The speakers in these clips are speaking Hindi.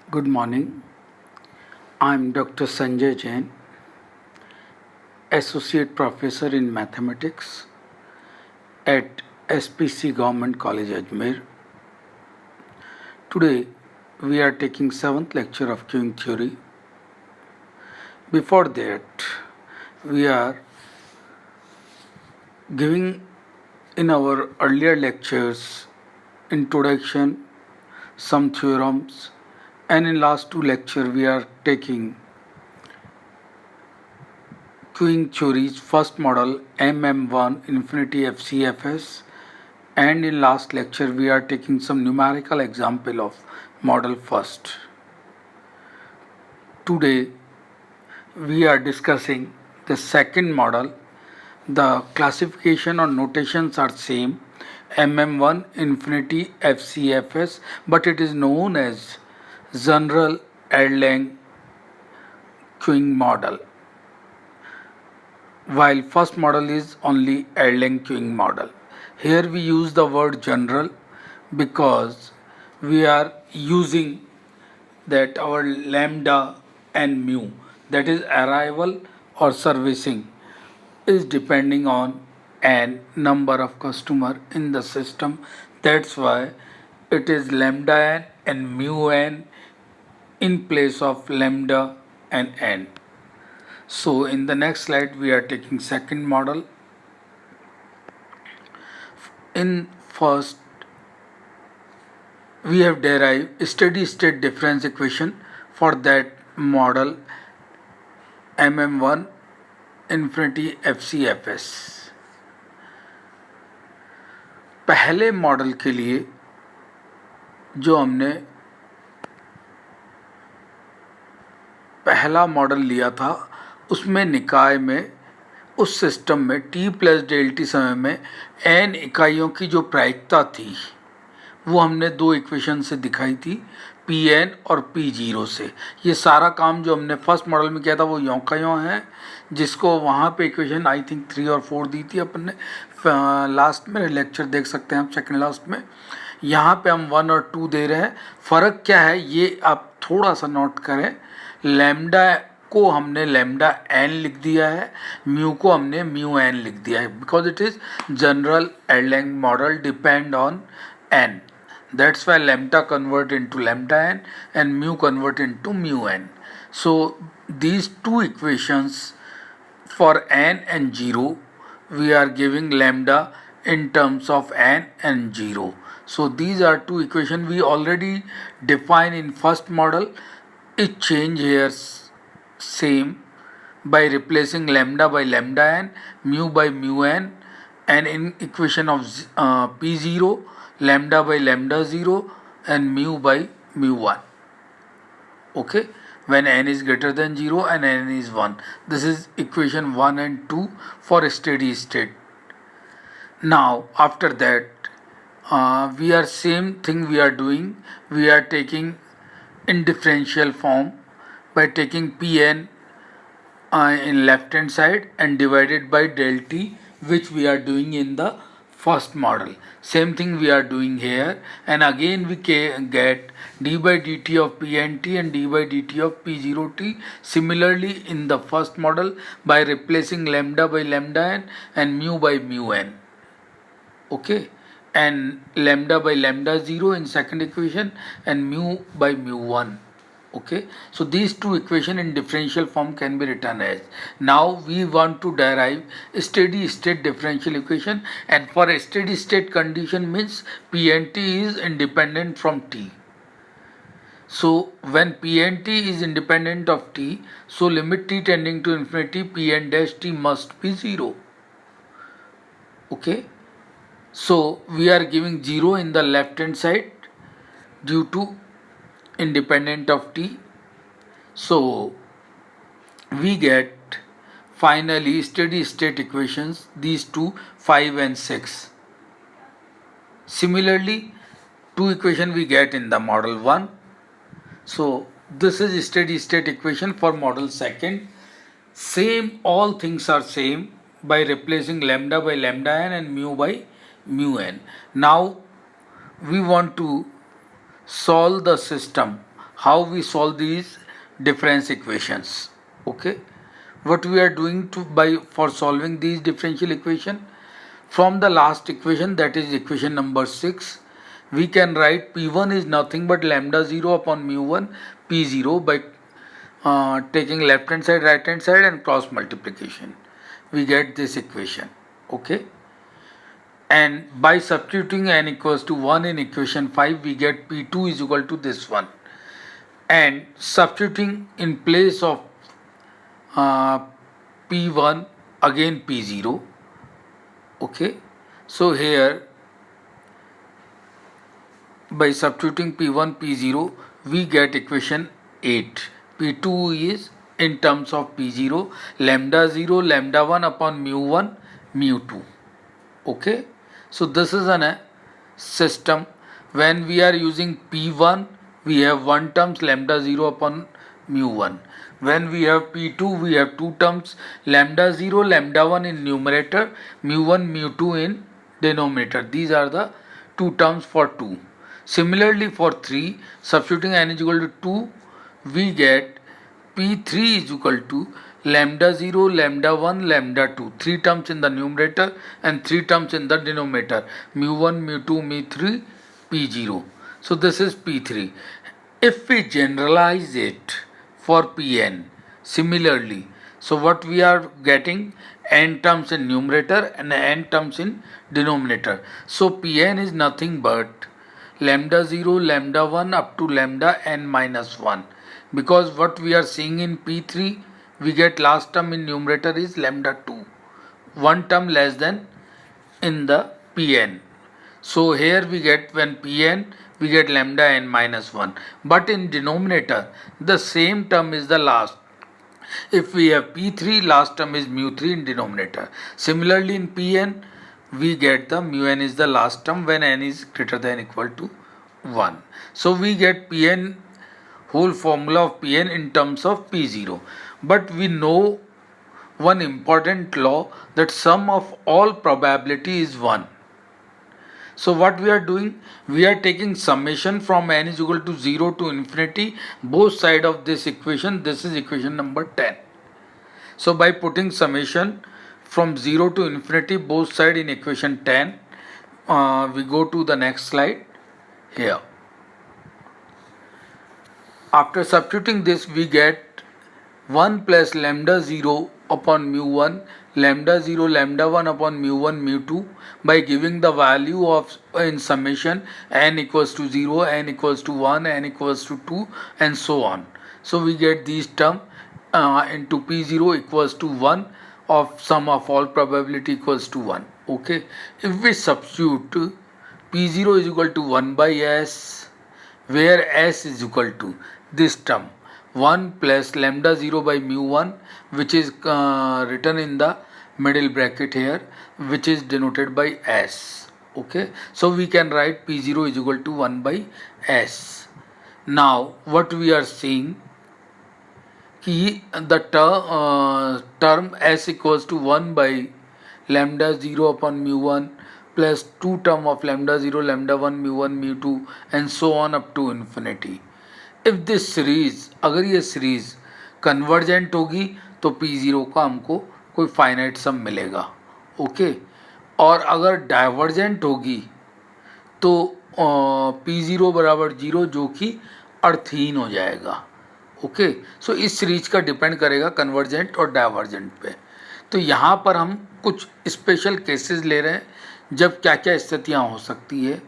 Good morning. I'm Dr. Sanjay Jain, Associate Professor in Mathematics at SPC Government College Ajmer. Today we are taking 7th lecture of queuing theory. Before that, we are giving in our earlier lectures introduction, some theorems, and in last two lecture we are taking queuing theories first model MM1 infinity FCFS, and in last lecture we are taking some numerical example of model first. Today we are discussing the second model. The classification or notations are same, MM1 infinity FCFS, but it is known as general Erlang queuing model, while first model is only Erlang queuing model. Here we use the word general because we are using that our lambda and mu, that is arrival or servicing, is depending on n number of customer in the system. That's why it is lambda n and mu n in place of lambda and n. So in the next slide we are taking second model. In first we have derived steady state difference equation for that model MM1 infinity FCFS. पहले मॉडल के लिए जो हमने पहला मॉडल लिया था उसमें निकाय में उस सिस्टम में t प्लस डेल टी समय में n इकाइयों की जो प्रायिकता थी वो हमने दो इक्वेशन से दिखाई थी, Pn और P0 से. ये सारा काम जो हमने फर्स्ट मॉडल में किया था वो यों का यों है, जिसको वहाँ पे इक्वेशन आई थिंक 3 और 4 दी थी अपन ने. लास्ट में लेक्चर देख सकते हैं आप, सेकंड लास्ट में. यहाँ पे हम 1 और 2 दे रहे हैं. फ़र्क क्या है ये आप थोड़ा सा नोट करें. लैम्डा को हमने लैम्डा एन लिख दिया है, म्यू को हमने म्यू एन लिख दिया है, because it is general Erlang model depend on n. That's why lambda convert into lambda n and mu convert into mu n. So these two equations for n and 0, we are giving lambda in terms of n and 0. So these are two equations we already defined in first model. It change here same by replacing lambda by lambda n, mu by mu n, and in equation of P0, lambda by lambda 0 and mu by mu 1. Okay, when n is greater than 0 and n is 1. This is equation 1 and 2 for steady state. Now after that we are same thing we are doing. We are taking in differential form by taking Pn in left hand side and divided by del t, which we are doing in the first model. Same thing we are doing here, and again we get d by dt of pnt and d by dt of p0t similarly in the first model by replacing lambda by lambda n and mu by mu n. Okay, and lambda by lambda 0 in second equation and mu by mu 1. Okay, so these two equation in differential form can be written as. Now we want to derive a steady state differential equation, and for a steady state condition means p and t is independent from t. So when p and t is independent of t, so limit t tending to infinity, p n dash t must be 0. Okay, so we are giving 0 in the left hand side due to independent of t. So we get finally steady state equations, these two 5 and 6. Similarly two equation we get in the model 1. So this is steady state equation for model second. Same, all things are same by replacing lambda by lambda n and mu by mu n. Now we want to solve the system how we solve these difference equations. Okay, what we are doing for solving these differential equation, from the last equation, that is equation number 6, we can write P1 is nothing but lambda 0 upon mu 1 P0 by taking left hand side, right hand side and cross multiplication. We get this equation. Okay, and by substituting n equals to 1 in equation 5, we get P2 is equal to this one, and substituting in place of uh, P1 again P0. Okay, so here by substituting P1 P0 we get equation 8. P2 is in terms of P0 lambda 0 lambda 1 upon mu 1 mu 2. Okay, so this is a system. When we are using P1 we have one terms lambda 0 upon mu 1. When we have P2 we have two terms lambda 0 lambda 1 in numerator, mu 1 mu 2 in denominator. These are the two terms for 2. Similarly for 3, substituting n is equal to 2, we get P3 is equal to lambda 0 lambda 1 lambda 2, 3 terms in the numerator and 3 terms in the denominator, mu 1 mu 2 mu 3 P0. So this is P3. If we generalize it for Pn similarly, so what we are getting, n terms in numerator and n terms in denominator. So Pn is nothing but lambda 0 lambda 1 up to lambda n minus 1, because what we are seeing in P3 we get last term in numerator is lambda 2, one term less than in the Pn. So here we get, when Pn we get lambda n minus 1, but in denominator the same term is the last. If we have P3, last term is mu 3 in denominator. Similarly in Pn we get the mu n is the last term when n is greater than equal to 1. So we get Pn, whole formula of Pn in terms of P0. But we know one important law, that sum of all probability is 1. So what we are doing, we are taking summation from n is equal to 0 to infinity, both sides of this equation. This is equation number 10. So by putting summation from 0 to infinity both sides in equation 10, we go to the next slide here. After substituting this we get 1 plus lambda 0 upon mu 1 lambda 0 lambda 1 upon mu 1 mu 2 by giving the value of in summation n equals to 0, n equals to 1, n equals to 2 and so on. So we get these term into P0 equals to 1 of sum of all probability equals to 1. Okay, if we substitute P0 is equal to 1 by s, where s is equal to this term 1 plus lambda 0 by mu 1, which is written in the middle bracket here, which is denoted by s. Okay, so we can write P0 is equal to 1 by s. Now what we are seeing, the term s equals to 1 by lambda 0 upon mu 1 plus 2 term of lambda 0 lambda 1 mu 2 and so on up to infinity. If this series, अगर ये सीरीज कन्वर्जेंट होगी तो P0 का हमको कोई फाइनाइट सम मिलेगा. ओके, और अगर डाइवर्जेंट होगी तो P0 बराबर 0, जो कि अर्थहीन हो जाएगा. ओके, सो इस सीरीज का डिपेंड करेगा कन्वर्जेंट और डाइवर्जेंट पे. तो यहाँ पर हम कुछ स्पेशल केसेस ले रहे हैं जब क्या क्या स्थितियाँ हो सकती है.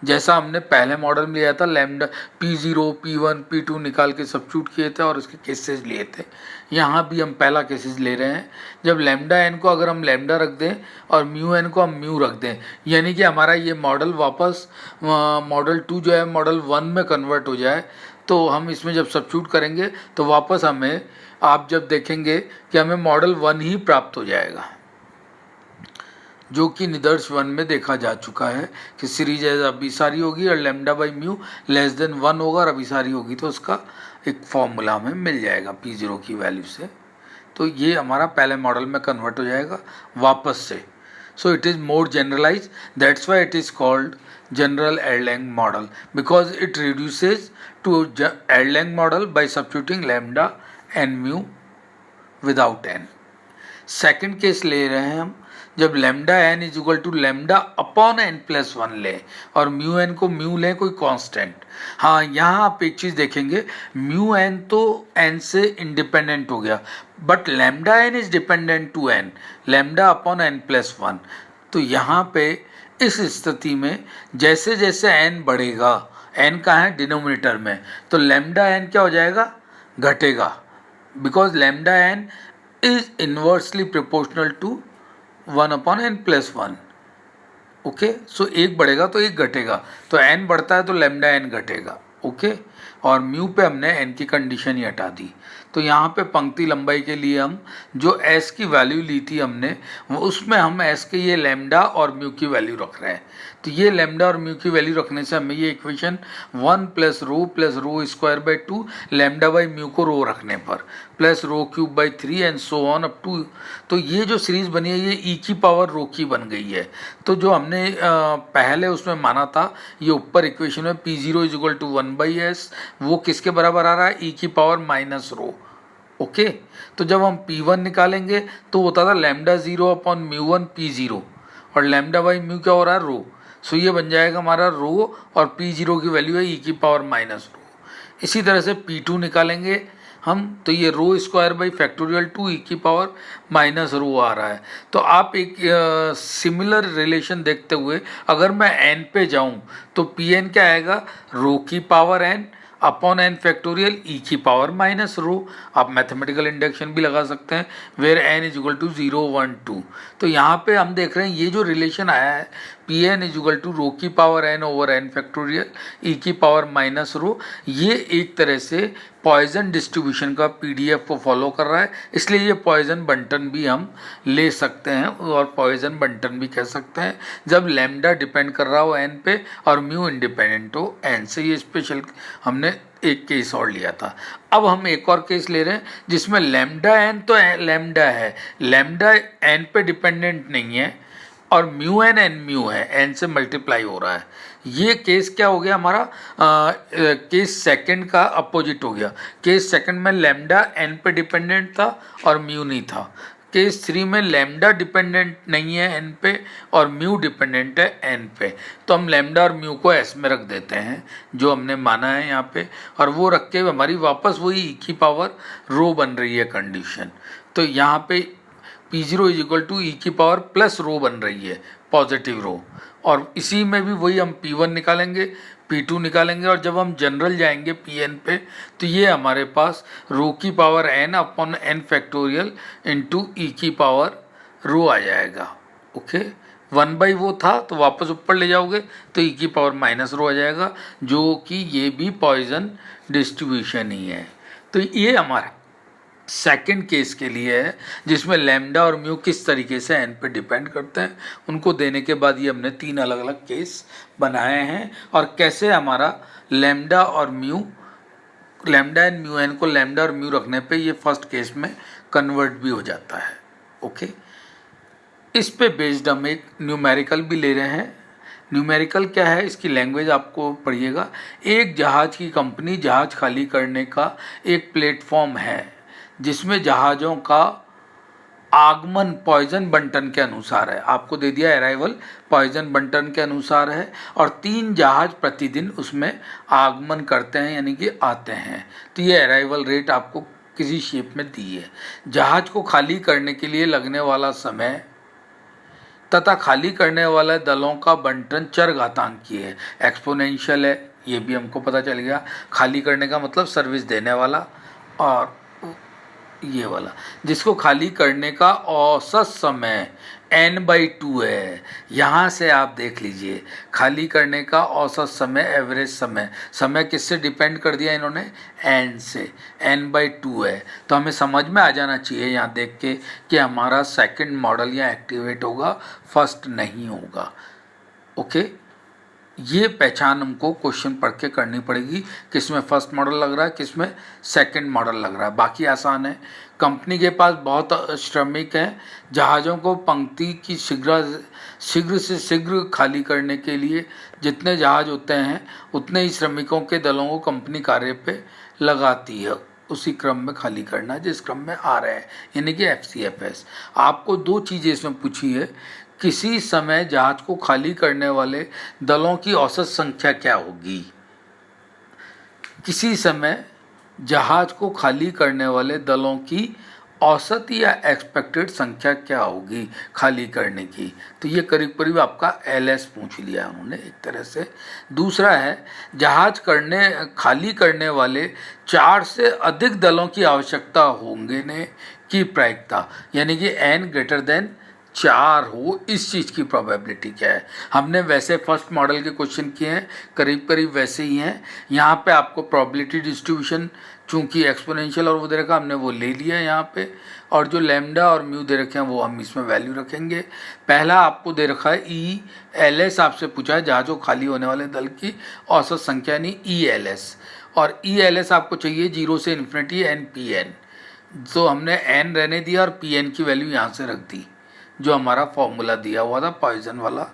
जैसा हमने पहले मॉडल में लिया था, लैम्डा P0 P1 P2 निकाल के सब्स्टिट्यूट किए थे और उसके केसेस लिए थे. यहाँ भी हम पहला केसेस ले रहे हैं जब लैम्डा n को अगर हम लैम्डा रख दें और म्यू n को हम म्यू रख दें, यानी कि हमारा ये मॉडल वापस मॉडल 2 जो है मॉडल 1 में कन्वर्ट हो जाए. तो हम इसमें जब सब्स्टिट्यूट करेंगे तो वापस हमें, आप जब देखेंगे कि हमें मॉडल 1 ही प्राप्त हो जाएगा, जो कि निदर्श 1 में देखा जा चुका है कि सीरीज एज अभिसारी होगी और lambda by mu less than 1 होगा और अभिसारी होगी तो उसका एक फॉर्मूला हमें मिल जाएगा P0 की वैल्यू से. तो ये हमारा पहले मॉडल में कन्वर्ट हो जाएगा वापस से. So it is more generalized. That's why it is called general Erlang model, because it reduces to Erlang model by substituting lambda and mu without n. Second case ले रहे हैं हम, जब lambda n is equal to lambda upon n plus one लें और म्यू एन को म्यू लें कोई कांस्टेंट. हाँ, यहाँ आप एक चीज़ देखेंगे, म्यू एन तो एन से इंडिपेंडेंट हो गया, but lambda n is dependent to n, lambda upon n plus one. तो यहाँ पे इस स्थिति में जैसे जैसे एन बढ़ेगा, एन कहाँ है डिनोमिनेटर में, तो लेमडा एन क्या हो जाएगा, घटेगा, because lambda n is inversely proportional to 1 upon n plus 1. Okay, so एक बढ़ेगा तो एक घटेगा, तो n बढ़ता है तो लेमडा n घटेगा. ओके, और म्यू पे हमने n की कंडीशन ही हटा दी. तो यहाँ पे पंक्ति लंबाई के लिए हम जो s की वैल्यू ली थी हमने, वो उसमें हम s के ये लेमडा और म्यू की वैल्यू रख रहे हैं. तो ये लेमडा और म्यू की वैल्यू रखने से हमें ये equation 1 plus rho square by 2 lambda by mu को रो रखने पर plus rho cube by 3 and so on up to. तो ये जो सीरीज बनी है ये ई की पावर रो की बन गई है. तो जो हमने पहले उसमें माना था, ये ऊपर इक्वेशन में P0 is equal to 1/s, वो किसके बराबर आ रहा है, ई की पावर माइनस रो. ओके, तो जब हम P1 निकालेंगे तो होता था लेमडा 0 अपॉन म्यू 1 P0 और लेमडा बाई म्यू क्या हो रहा है, रो. सो ये बन जाएगा हमारा रो और P0 की वैल्यू है ई की पावर माइनस रो. इसी तरह से P2 निकालेंगे हम, तो ये रो स्क्वायर बाई फैक्टोरियल 2 ई की पावर माइनस रो आ रहा है. तो आप एक सिमिलर रिलेशन देखते हुए अगर मैं एन पे जाऊं तो पी एन क्या आएगा, रो की power n upon n factorial e की पावर माइनस रो. आप मैथमेटिकल इंडक्शन भी लगा सकते हैं, where n is equal to 0 1 2. तो यहाँ पे हम देख रहे हैं ये जो रिलेशन आया है P n is equal to rho की power n over n factorial e की पावर माइनस रो, ये एक तरह से पॉइजन डिस्ट्रीब्यूशन का पीडीएफ को फॉलो कर रहा है. इसलिए ये पॉइजन बंटन भी हम ले सकते हैं और पॉइजन बंटन भी कह सकते हैं जब लैम्डा डिपेंड कर रहा हो एन पे और म्यू इंडिपेंडेंट हो एन से. ये स्पेशल हमने एक केस और लिया था. अब हम एक और केस ले रहे हैं जिसमें लैम्डा एन तो लैम्डा है, लैम्डा एन पे डिपेंडेंट नहीं है और म्यू एन एन म्यू है, एन से मल्टीप्लाई हो रहा है. ये केस क्या हो गया हमारा, केस सेकंड का अपोजिट हो गया. केस सेकंड में लैम्डा एन पे डिपेंडेंट था और म्यू नहीं था. केस 3 में लैम्डा डिपेंडेंट नहीं है एन पे और म्यू डिपेंडेंट है एन पे. तो हम लैम्डा और म्यू को एस में रख देते हैं जो हमने माना है यहाँ पे, और वो रख के हमारी वापस वही ई की पावर रो बन रही है कंडीशन. तो यहाँ पे P0 इज इक्वल टू ई की पावर प्लस रो बन रही है, पॉजिटिव रो. और इसी में भी वही हम P1 निकालेंगे, P2 निकालेंगे, और जब हम जनरल जाएंगे Pn पे तो ये हमारे पास रो की power n upon n factorial into e की पावर रो आ जाएगा. ओके, 1 वो था तो वापस ऊपर ले जाओगे तो ई की पावर माइनस रो आ जाएगा, जो कि ये भी पॉइजन डिस्ट्रीब्यूशन ही है. तो ये हमारा सेकंड केस के लिए है जिसमें लैम्डा और म्यू किस तरीके से एन पे डिपेंड करते हैं. उनको देने के बाद ये हमने 3 अलग अलग केस बनाए हैं और कैसे हमारा लैम्डा और mu, lambda and mu n को लैम्डा और म्यू रखने पे ये फर्स्ट केस में कन्वर्ट भी हो जाता है. ओके, इस पे बेस्ड हम एक न्यूमेरिकल भी ले रहे हैं. न्यूमेरिकल क्या है, इसकी लैंग्वेज आपको पढ़िएगा. एक जहाज़ की कंपनी जहाज़ खाली करने का एक प्लेटफॉर्म है जिसमें जहाज़ों का आगमन पॉइजन बंटन के अनुसार है. आपको दे दिया अराइवल पॉइजन बंटन के अनुसार है और 3 जहाज़ प्रतिदिन उसमें आगमन करते हैं यानी कि आते हैं. तो ये अराइवल रेट आपको किसी शेप में दी है. जहाज़ को खाली करने के लिए लगने वाला समय तथा खाली करने वाले दलों का बंटन चरघातांकी है, एक्सपोनेंशियल है. ये भी हमको पता चल गया. खाली करने का मतलब सर्विस देने वाला, और ये वाला जिसको खाली करने का औसत समय n/2 है. यहाँ से आप देख लीजिए खाली करने का औसत समय, एवरेज समय, समय किससे डिपेंड कर दिया इन्होंने, n से, n/2 है. तो हमें समझ में आ जाना चाहिए यहाँ देख के कि हमारा सेकंड मॉडल यहाँ एक्टिवेट होगा, फर्स्ट नहीं होगा. ओके, ये पहचान हमको क्वेश्चन पढ़ के करनी पड़ेगी, किस में फर्स्ट मॉडल लग रहा है, किस में सेकंड मॉडल लग रहा है। बाकी आसान है। कंपनी के पास बहुत श्रमिक हैं। जहाज़ों को पंक्ति की शीघ्र से शीघ्र खाली करने के लिए जितने जहाज़ होते हैं उतने ही श्रमिकों के दलों को कंपनी कार्य पे लगाती है। उसी क्रम में खाली करना जिस क्रम में आ रहे हैं, यानी कि FCFS। आपको दो चीज़ें इसमें पूछी है, किसी समय जहाज को खाली करने वाले दलों की औसत संख्या क्या होगी। किसी समय जहाज को खाली करने वाले दलों की औसत या एक्सपेक्टेड संख्या क्या होगी खाली करने की। तो ये करीब करीब आपका LS पूछ लिया उन्होंने एक तरह से। दूसरा है जहाज खाली करने वाले 4 से अधिक दलों की आवश्यकता होंगे ने की प्रायिकता, यानी कि n ग्रेटर देन 4 हो, इस चीज़ की प्रोबेबिलिटी क्या है। हमने वैसे फर्स्ट मॉडल के क्वेश्चन किए हैं, करीब करीब वैसे ही हैं। यहाँ पे आपको प्रोबेबिलिटी डिस्ट्रीब्यूशन चूंकि एक्सपोनेंशियल और वो दे रखा हमने वो ले लिया है यहाँ पे, और जो लैम्डा और म्यू दे रखे हैं वो हम इसमें वैल्यू रखेंगे। पहला आपको दे रखा है ELS, आपसे पूछा है जहाज़ों खाली होने वाले दल की औसत संख्या, यानी ELS। और ELS आपको चाहिए 0 से इन्फिनिटी NPN। तो हमने n रहने दिया और PN की वैल्यू यहाँ से रख दी, जो हमारा फॉर्मूला दिया हुआ था पॉइजन वाला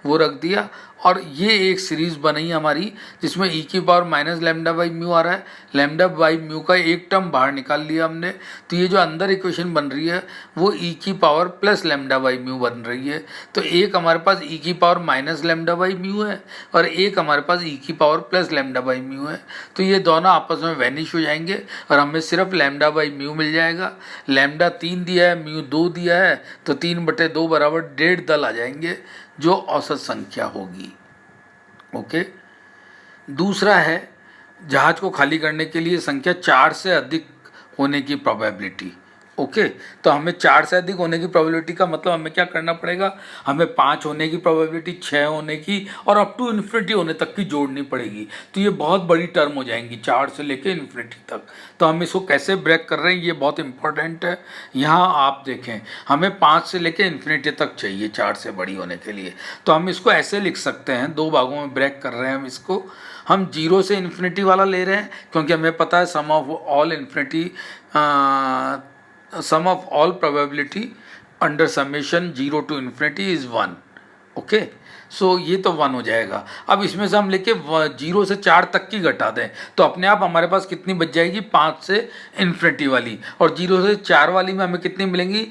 वो रख दिया। और ये एक सीरीज़ बनी हमारी जिसमें e की power minus lambda by mu आ रहा है। लैम्डा बाई म्यू का एक टर्म बाहर निकाल लिया हमने, तो ये जो अंदर इक्वेशन बन रही है वो e की power plus lambda by mu बन रही है। तो एक हमारे पास e की power minus lambda by mu है और एक हमारे पास e की power plus lambda by mu है। तो ये दोनों आपस में वैनिश हो जाएंगे और हमें सिर्फ लैम्डा बाई म्यू मिल जाएगा। लैम्डा 3 दिया है, म्यू 2 दिया है, तो 3/2 बराबर 1.5 दल आ जाएंगे जो औसत संख्या होगी। ओके। दूसरा है जहाज को खाली करने के लिए संख्या 4 से अधिक होने की प्रोबेबिलिटी। ओके, तो हमें 4 से अधिक होने की प्रोबेबिलिटी का मतलब हमें क्या करना पड़ेगा, हमें 5 होने की प्रोबेबिलिटी, 6 होने की और अप टू इन्फिनिटी होने तक की जोड़नी पड़ेगी। तो ये बहुत बड़ी टर्म हो जाएंगी 4 से लेके इन्फिनिटी तक। तो हम इसको कैसे ब्रेक कर रहे हैं ये बहुत इंपॉर्टेंट है। यहाँ आप देखें हमें 5 से लेके इन्फिनिटी तक चाहिए 4 से बड़ी होने के लिए। तो हम इसको ऐसे लिख सकते हैं, 2 भागों में ब्रेक कर रहे हैं हम इसको। हम 0 से इन्फिनिटी वाला ले रहे हैं क्योंकि हमें पता है sum of all probability under summation 0 to infinity is 1। Okay, so ये तो 1 हो जाएगा। अब इसमें से हम लेके 0 से 4 तक की घटा दें तो अपने आप हमारे पास कितनी बच जाएगी, 5 से इन्फिनिटी वाली। और 0 से 4 वाली में हमें कितनी मिलेंगी,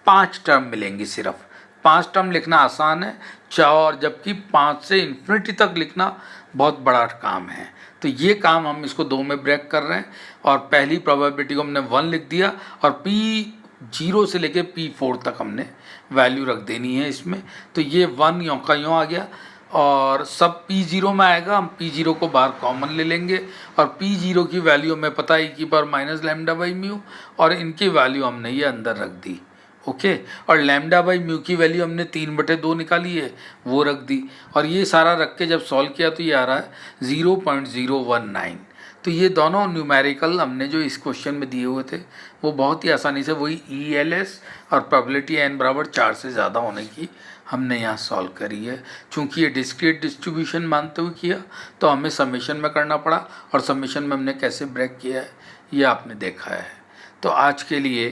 5 टर्म मिलेंगी। सिर्फ 5 टर्म लिखना आसान है, और जबकि 5 से इन्फिनिटी तक लिखना बहुत बड़ा काम है। तो ये काम हम इसको 2 में ब्रेक कर रहे हैं और पहली प्रोबेबिलिटी को हमने 1 लिख दिया और P0 से लेके P4 तक हमने वैल्यू रख देनी है इसमें। तो ये 1 यों का यों आ गया और सब P0 में आएगा। हम P0 को बाहर कॉमन ले लेंगे और P0 की वैल्यू हमें पता है कि पर माइनस लैम्डा बाई म्यू, और इनकी वैल्यू हमने ये अंदर रख दी। ओके, और लैम्डा बाई म्यू की वैल्यू हमने 3/2 निकाली है, वो रख दी। और ये सारा रख के जब सॉल्व किया तो ये आ रहा है 0.019। तो ये दोनों न्यूमेरिकल हमने जो इस क्वेश्चन में दिए हुए थे वो बहुत ही आसानी से वही ELS और प्रोबेबिलिटी n बराबर 4 से ज़्यादा होने की हमने यहाँ सॉल्व करी है। चूँकि ये डिस्क्रीट डिस्ट्रीब्यूशन मानते हुए किया तो हमें समेशन में करना पड़ा, और समेशन में हमने कैसे ब्रेक किया है ये आपने देखा है। तो आज के लिए